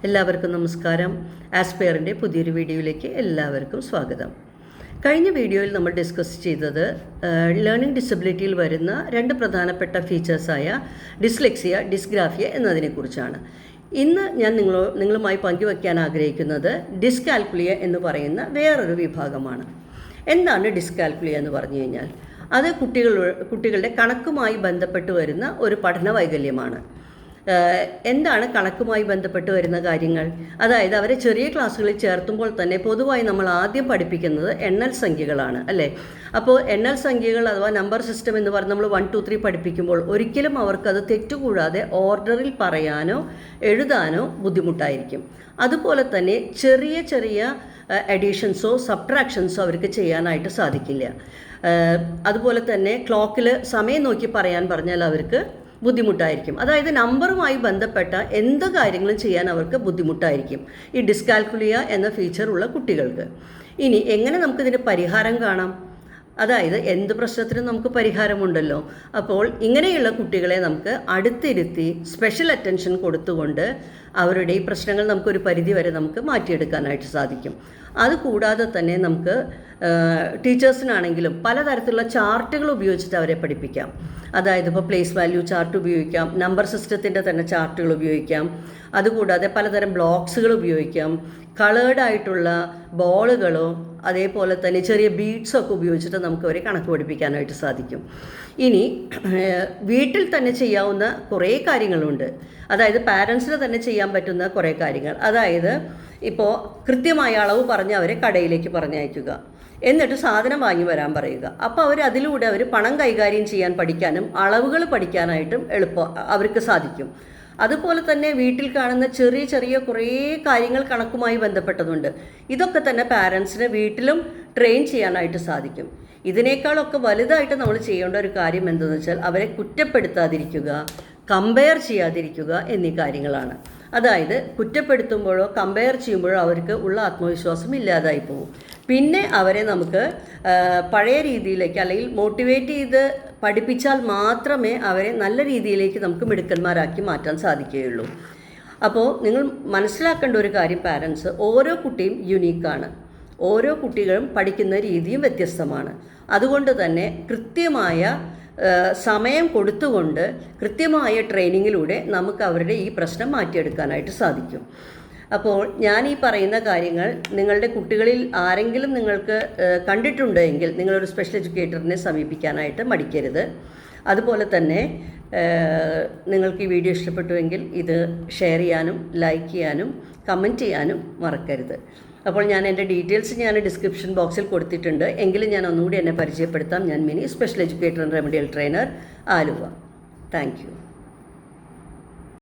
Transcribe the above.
എല്ലാവർക്കും നമസ്കാരം. ആസ്പെയറിൻ്റെ പുതിയൊരു വീഡിയോയിലേക്ക് എല്ലാവർക്കും സ്വാഗതം. കഴിഞ്ഞ വീഡിയോയിൽ നമ്മൾ ഡിസ്കസ് ചെയ്തത് ലേണിംഗ് ഡിസബിലിറ്റിയിൽ വരുന്ന രണ്ട് പ്രധാനപ്പെട്ട ഫീച്ചേഴ്സായ ഡിസ്ലെക്സിയ, ഡിസ്ഗ്രാഫിയ എന്നതിനെക്കുറിച്ചാണ്. ഇന്ന് ഞാൻ നിങ്ങളുമായി പങ്കുവയ്ക്കാൻ ആഗ്രഹിക്കുന്നത് ഡിസ്കാൽക്കുലിയ എന്ന് പറയുന്ന വേറൊരു വിഭാഗമാണ്. എന്താണ് ഡിസ്കാൽക്കുലിയ എന്ന് പറഞ്ഞു കഴിഞ്ഞാൽ അത് കുട്ടികളുടെ കണക്കുമായി ബന്ധപ്പെട്ട് വരുന്ന ഒരു പഠന വൈകല്യമാണ്. എന്താണ് കണക്കുമായി ബന്ധപ്പെട്ട് വരുന്ന കാര്യങ്ങൾ? അതായത് അവരെ ചെറിയ ക്ലാസ്സുകളിൽ ചേർത്തുമ്പോൾ തന്നെ പൊതുവായി നമ്മൾ ആദ്യം പഠിപ്പിക്കുന്നത് എണ്ണൽ സംഖ്യകളാണ്, അല്ലേ? അപ്പോൾ എണ്ണൽ സംഖ്യകൾ അഥവാ നമ്പർ സിസ്റ്റം എന്ന് പറഞ്ഞ് നമ്മൾ 1, 2, 3 പഠിപ്പിക്കുമ്പോൾ ഒരിക്കലും അവർക്കത് തെറ്റുകൂടാതെ ഓർഡറിൽ പറയാനോ എഴുതാനോ ബുദ്ധിമുട്ടായിരിക്കും. അതുപോലെ തന്നെ ചെറിയ ചെറിയ അഡീഷൻസോ സബ്ട്രാക്ഷൻസോ അവർക്ക് ചെയ്യാനായിട്ട് സാധിക്കില്ല. അതുപോലെ തന്നെ ക്ലോക്കിൽ സമയം നോക്കി പറയാൻ പറഞ്ഞാൽ അവർക്ക് ബുദ്ധിമുട്ടായിരിക്കും. അതായത് നമ്പറുമായി ബന്ധപ്പെട്ട എന്ത് കാര്യങ്ങളും ചെയ്യാൻ അവർക്ക് ബുദ്ധിമുട്ടായിരിക്കും ഈ ഡിസ്കാൽക്കുലിയ എന്ന ഫീച്ചർ ഉള്ള കുട്ടികൾക്ക്. ഇനി എങ്ങനെ നമുക്കിതിന് പരിഹാരം കാണാം? അതായത് എന്ത് പ്രശ്നത്തിനും നമുക്ക് പരിഹാരമുണ്ടല്ലോ. അപ്പോൾ ഇങ്ങനെയുള്ള കുട്ടികളെ നമുക്ക് അടുത്തിരുത്തി സ്പെഷ്യൽ അറ്റൻഷൻ കൊടുത്തുകൊണ്ട് അവരുടെ ഈ പ്രശ്നങ്ങൾ നമുക്കൊരു പരിധി വരെ നമുക്ക് മാറ്റിയെടുക്കാനായിട്ട് സാധിക്കും. അതുകൂടാതെ തന്നെ നമുക്ക് ടീച്ചേഴ്സിനാണെങ്കിലും പലതരത്തിലുള്ള ചാർട്ടുകൾ ഉപയോഗിച്ചിട്ട് അവരെ പഠിപ്പിക്കാം. അതായത് ഇപ്പോൾ പ്ലേസ് വാല്യൂ ചാർട്ട് ഉപയോഗിക്കാം, നമ്പർ സിസ്റ്റത്തിൻ്റെ തന്നെ ചാർട്ടുകൾ ഉപയോഗിക്കാം. അതുകൂടാതെ പലതരം ബ്ലോക്സുകൾ ഉപയോഗിക്കാം, കളേർഡ് ആയിട്ടുള്ള ബോളുകളോ അതേപോലെ തന്നെ ചെറിയ ബീഡ്സൊക്കെ ഉപയോഗിച്ചിട്ട് നമുക്ക് അവരെ കണക്ക് പഠിപ്പിക്കാനായിട്ട് സാധിക്കും. ഇനി വീട്ടിൽ തന്നെ ചെയ്യാവുന്ന കുറേ കാര്യങ്ങളുണ്ട്. അതായത് പാരൻസിന് തന്നെ ചെയ്യാൻ പറ്റുന്ന കുറേ കാര്യങ്ങൾ. അതായത് ഇപ്പോൾ കൃത്യമായ അളവ് പറഞ്ഞ് അവരെ കടയിലേക്ക് പറഞ്ഞയക്കുക, എന്നിട്ട് സാധനം വാങ്ങി വരാൻ പറയുക. അപ്പോൾ അതിലൂടെ അവർ പണം കൈകാര്യം ചെയ്യാൻ പഠിക്കാനും അളവുകൾ പഠിക്കാനായിട്ടും അവർക്ക് സാധിക്കും. അതുപോലെ തന്നെ വീട്ടിൽ കാണുന്ന ചെറിയ ചെറിയ കുറേ കാര്യങ്ങൾ കണക്കുമായി ബന്ധപ്പെട്ടതുണ്ട്. ഇതൊക്കെ തന്നെ പാരൻസിന് വീട്ടിലും ട്രെയിൻ ചെയ്യാനായിട്ട് സാധിക്കും. ഇതിനേക്കാളൊക്കെ വലുതായിട്ട് നമ്മൾ ചെയ്യേണ്ട ഒരു കാര്യം എന്തെന്ന് വെച്ചാൽ അവരെ കുറ്റപ്പെടുത്താതിരിക്കുക, കമ്പയർ ചെയ്യാതിരിക്കുക എന്നീ കാര്യങ്ങളാണ്. അതായത് കുറ്റപ്പെടുത്തുമ്പോഴോ കമ്പയർ ചെയ്യുമ്പോഴോ അവർക്ക് ഉള്ള ആത്മവിശ്വാസം ഇല്ലാതായി പോകും. പിന്നെ അവരെ നമുക്ക് പഴയ രീതിയിലേക്ക് അല്ലെങ്കിൽ മോട്ടിവേറ്റ് ചെയ്ത് പഠിപ്പിച്ചാൽ മാത്രമേ അവരെ നല്ല രീതിയിലേക്ക് നമുക്ക് മിടുക്കന്മാരാക്കി മാറ്റാൻ സാധിക്കുകയുള്ളൂ. അപ്പോൾ നിങ്ങൾ മനസ്സിലാക്കേണ്ട ഒരു കാര്യം, പാരൻസ്, ഓരോ കുട്ടിയും യുണീക്കാണ്. ഓരോ കുട്ടികളും പഠിക്കുന്ന രീതിയും വ്യത്യസ്തമാണ്. അതുകൊണ്ട് തന്നെ കൃത്യമായ സമയം കൊടുത്തുകൊണ്ട് കൃത്യമായ ട്രെയിനിങ്ങിലൂടെ നമുക്ക് അവരുടെ ഈ പ്രശ്നം മാറ്റിയെടുക്കാനായിട്ട് സാധിക്കും. അപ്പോൾ ഞാൻ ഈ പറയുന്ന കാര്യങ്ങൾ നിങ്ങളുടെ കുട്ടികളിൽ ആരെങ്കിലും നിങ്ങൾക്ക് കണ്ടിട്ടുണ്ടെങ്കിൽ നിങ്ങളൊരു സ്പെഷ്യൽ എഡ്യൂക്കേറ്ററിനെ സമീപിക്കാനായിട്ട് മടിക്കരുത്. അതുപോലെ തന്നെ നിങ്ങൾക്ക് ഈ വീഡിയോ ഇഷ്ടപ്പെട്ടുവെങ്കിൽ ഇത് ഷെയർ ചെയ്യാനും ലൈക്ക് ചെയ്യാനും കമൻറ്റ് ചെയ്യാനും മറക്കരുത്. അപ്പോൾ ഞാൻ എൻ്റെ ഡീറ്റെയിൽസ് ഡിസ്ക്രിപ്ഷൻ ബോക്സിൽ കൊടുത്തിട്ടുണ്ട്. എങ്കിലും ഞാൻ ഒന്നുകൂടി എന്നെ പരിചയപ്പെടുത്താം. ഞാൻ mini, special educator and remedial trainer, Aluva. Thank you.